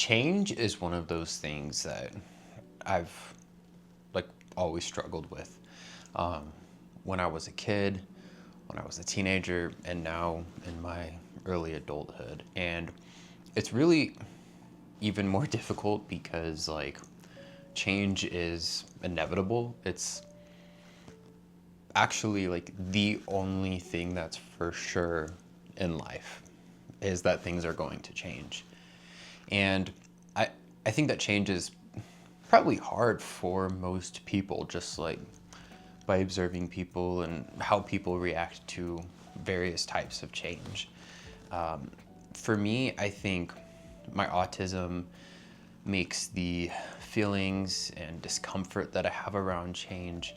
Change is one of those things that I've like always struggled with. Um, when I was a kid, when I was a teenager, and now in my early adulthood. And it's really even more difficult because like change is inevitable. It's actually like the only thing that's for sure in life is that things are going to change. And I think that change is probably hard for most people, just like by observing people and how people react to various types of change. For me, I think my autism makes the feelings and discomfort that I have around change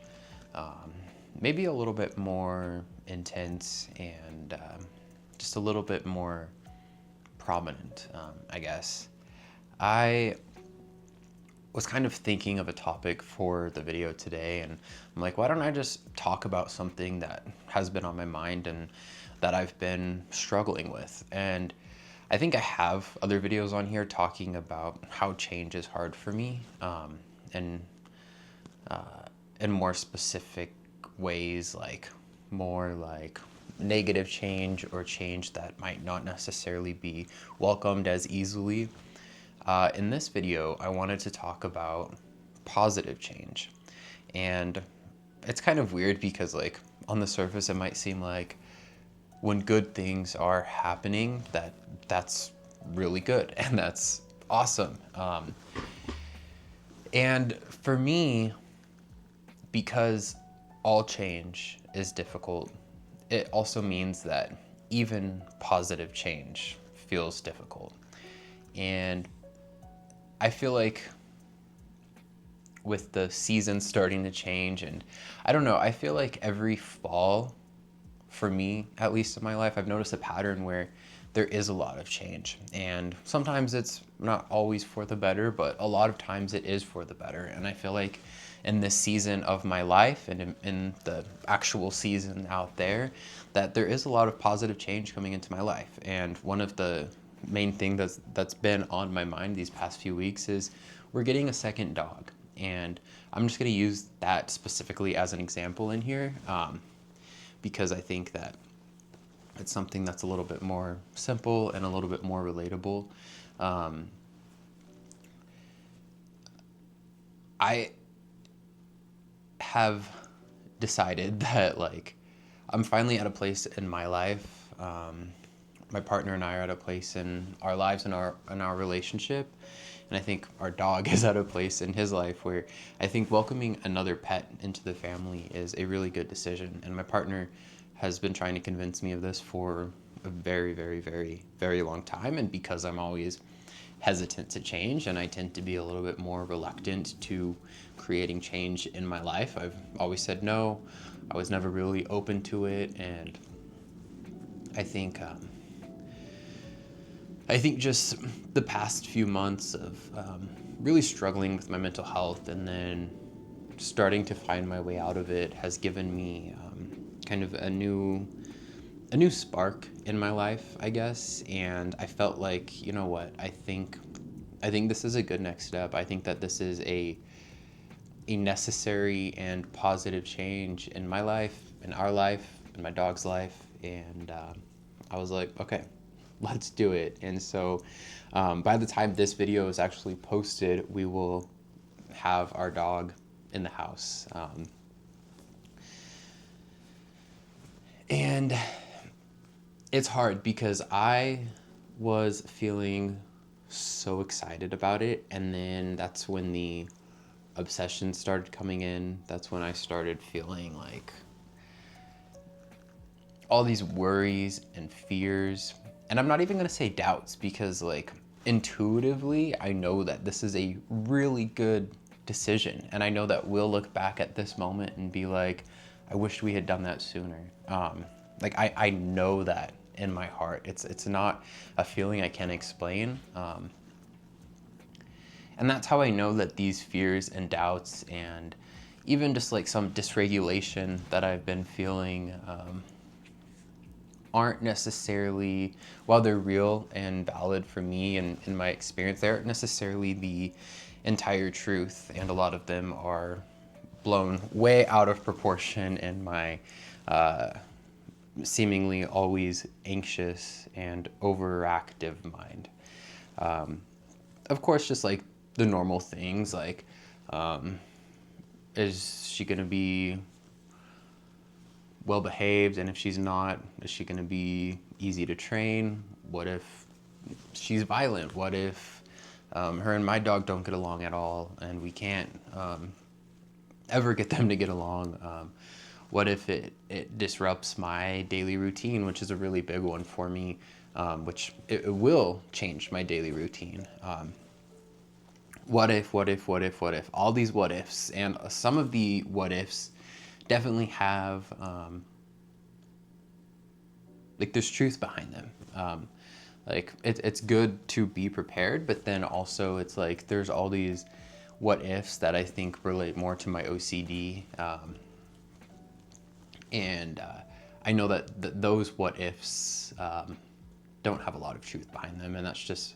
maybe a little bit more intense and just a little bit more prominent, I guess. I was kind of thinking of a topic for the video today, and I'm like, why don't I just talk about something that has been on my mind and that I've been struggling with? And I think I have other videos on here talking about how change is hard for me, and in more specific ways, like more like negative change or change that might not necessarily be welcomed as easily. In this video, I wanted to talk about positive change. And it's kind of weird because like on the surface, it might seem like when good things are happening, that's really good and that's awesome. And for me, because all change is difficult, it also means that even positive change feels difficult. And I feel like with the seasons starting to change, and I don't know, I feel like every fall, for me, at least in my life, I've noticed a pattern where there is a lot of change. And sometimes it's not always for the better, but a lot of times it is for the better. And I feel like in this season of my life and in the actual season out there, that there is a lot of positive change coming into my life. And one of the main thing that's been on my mind these past few weeks is we're getting a second dog. And I'm just going to use that specifically as an example in here, because I think that it's something that's a little bit more simple and a little bit more relatable. I have decided that like I'm finally at a place in my life. My partner and I are at a place in our lives and our relationship, and I think our dog is at a place in his life where I think welcoming another pet into the family is a really good decision. And my partner has been trying to convince me of this for a very, very, very, very long time. And because I'm always hesitant to change and I tend to be a little bit more reluctant to creating change in my life, I've always said no. I was never really open to it. And I think just the past few months of really struggling with my mental health and then starting to find my way out of it has given me kind of a new spark in my life, I guess. And I felt like, you know what, I think this is a good next step. I think that this is a necessary and positive change in my life, in our life, in my dog's life. And I was like, okay, let's do it. And so by the time this video is actually posted, we will have our dog in the house. And it's hard because I was feeling so excited about it. And then that's when the obsession started coming in. That's when I started feeling like all these worries and fears. And I'm not even going to say doubts because like intuitively, I know that this is a really good decision. And I know that we'll look back at this moment and be like, I wish we had done that sooner. Like I know that in my heart. It's not a feeling I can explain. And that's how I know that these fears and doubts and even just like some dysregulation that I've been feeling aren't necessarily, while they're real and valid for me and in my experience, they aren't necessarily the entire truth, and a lot of them are blown way out of proportion in my seemingly always anxious and overactive mind. Of course, just like the normal things, like is she going to be well behaved? And if she's not, is she going to be easy to train? What if she's violent? What if her and my dog don't get along at all and we can't ever get them to get along? What if it disrupts my daily routine, which is a really big one for me, which it will change my daily routine. What if, all these what ifs, and some of the what ifs definitely have, like there's truth behind them. Like it's good to be prepared, but then also it's like there's all these what ifs that I think relate more to my OCD. And I know that those what ifs don't have a lot of truth behind them, and that's just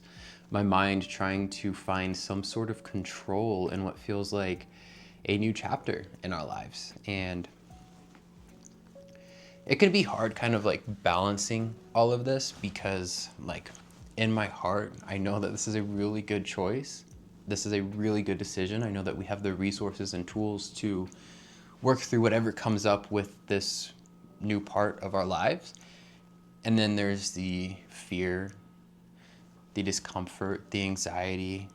my mind trying to find some sort of control in what feels like a new chapter in our lives. And it can be hard kind of like balancing all of this, because like in my heart, I know that this is a really good choice. This is a really good decision. I know that we have the resources and tools to work through whatever comes up with this new part of our lives. And then there's the fear, the discomfort, the anxiety,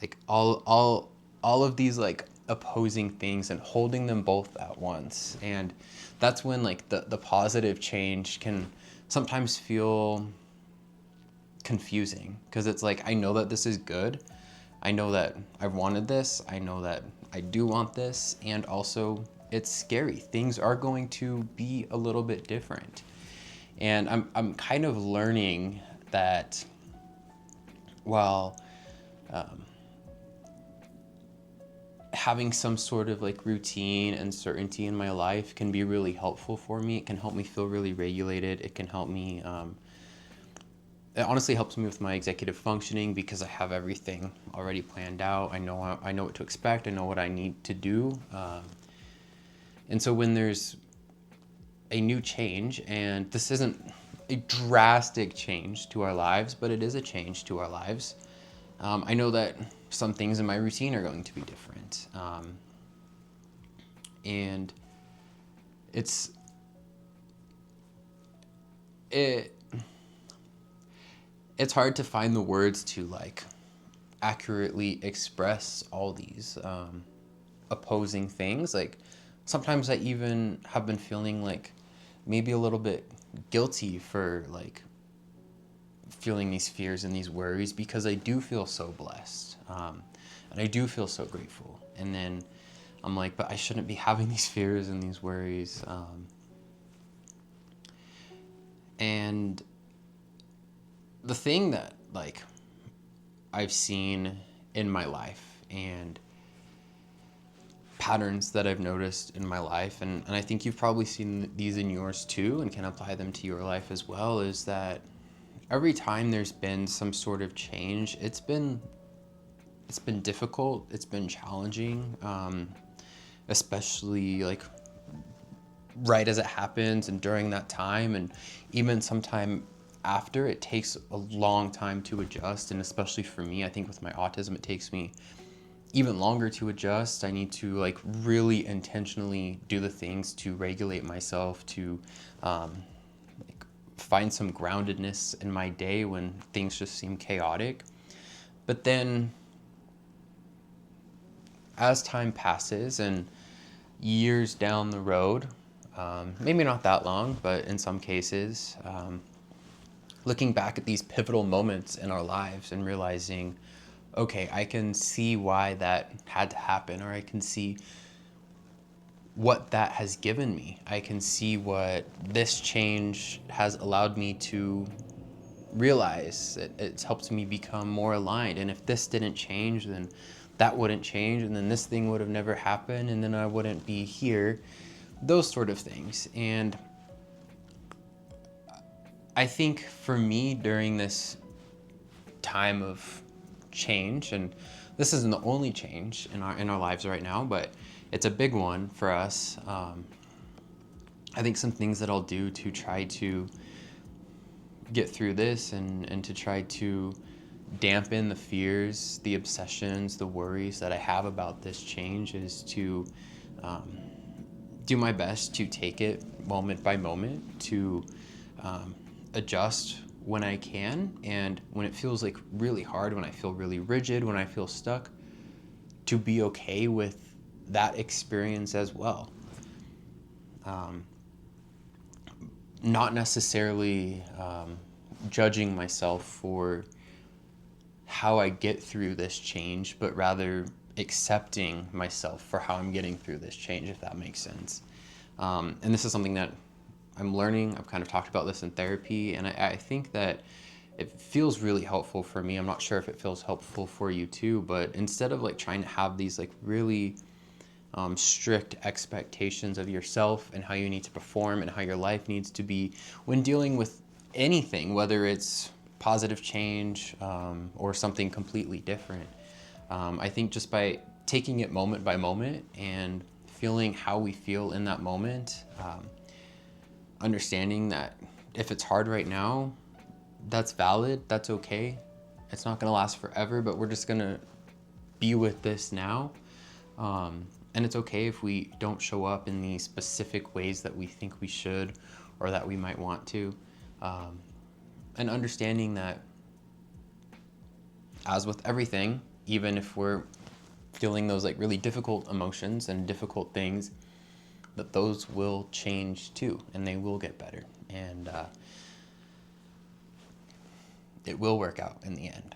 like all of these like opposing things, and holding them both at once. And that's when like the positive change can sometimes feel confusing, because it's like, I know that this is good. I know that I've wanted this. I know that I do want this. And also it's scary. Things are going to be a little bit different. And I'm kind of learning that while having some sort of like routine and certainty in my life can be really helpful for me. It can help me feel really regulated. It can help me, it honestly helps me with my executive functioning, because I have everything already planned out. I know what to expect. I know what I need to do. And so when there's a new change, and this isn't a drastic change to our lives, but it is a change to our lives, I know that some things in my routine are going to be different. And it's hard to find the words to like accurately express all these opposing things. Like sometimes I even have been feeling like maybe a little bit guilty for like feeling these fears and these worries, because I do feel so blessed, and I do feel so grateful. And then I'm like, but I shouldn't be having these fears and these worries. And the thing that like I've seen in my life, and patterns that I've noticed in my life, and I think you've probably seen these in yours too and can apply them to your life as well, is that every time there's been some sort of change, it's been difficult, it's been challenging, especially like right as it happens and during that time, and even sometime after. It takes a long time to adjust, and especially for me, I think with my autism, it takes me even longer to adjust. I need to like really intentionally do the things to regulate myself, to find some groundedness in my day when things just seem chaotic. But then as time passes and years down the road, maybe not that long, but in some cases, looking back at these pivotal moments in our lives and realizing, okay, I can see why that had to happen, or I can see what that has given me. I can see what this change has allowed me to realize. It's helped me become more aligned. And if this didn't change, then that wouldn't change, and then this thing would have never happened, and then I wouldn't be here those sort of things. And I think for me during this time of change, and this isn't the only change in our lives right now, but it's a big one for us. I think some things that I'll do to try to get through this and to try to dampen the fears, the obsessions, the worries that I have about this change is to do my best to take it moment by moment, to adjust when I can, and when it feels like really hard, when I feel really rigid, when I feel stuck, to be okay with that experience as well. Not necessarily judging myself for how I get through this change, but rather accepting myself for how I'm getting through this change, if that makes sense. And this is something that I'm learning. I've kind of talked about this in therapy, and I think that it feels really helpful for me. I'm not sure if it feels helpful for you too, but instead of like trying to have these like really strict expectations of yourself and how you need to perform and how your life needs to be when dealing with anything, whether it's positive change or something completely different. I think just by taking it moment by moment and feeling how we feel in that moment, understanding that if it's hard right now, that's valid, that's okay. It's not gonna last forever, but we're just gonna be with this now. And it's okay if we don't show up in the specific ways that we think we should or that we might want to. And understanding that, as with everything, even if we're feeling those like really difficult emotions and difficult things, that those will change too, and they will get better, and it will work out in the end.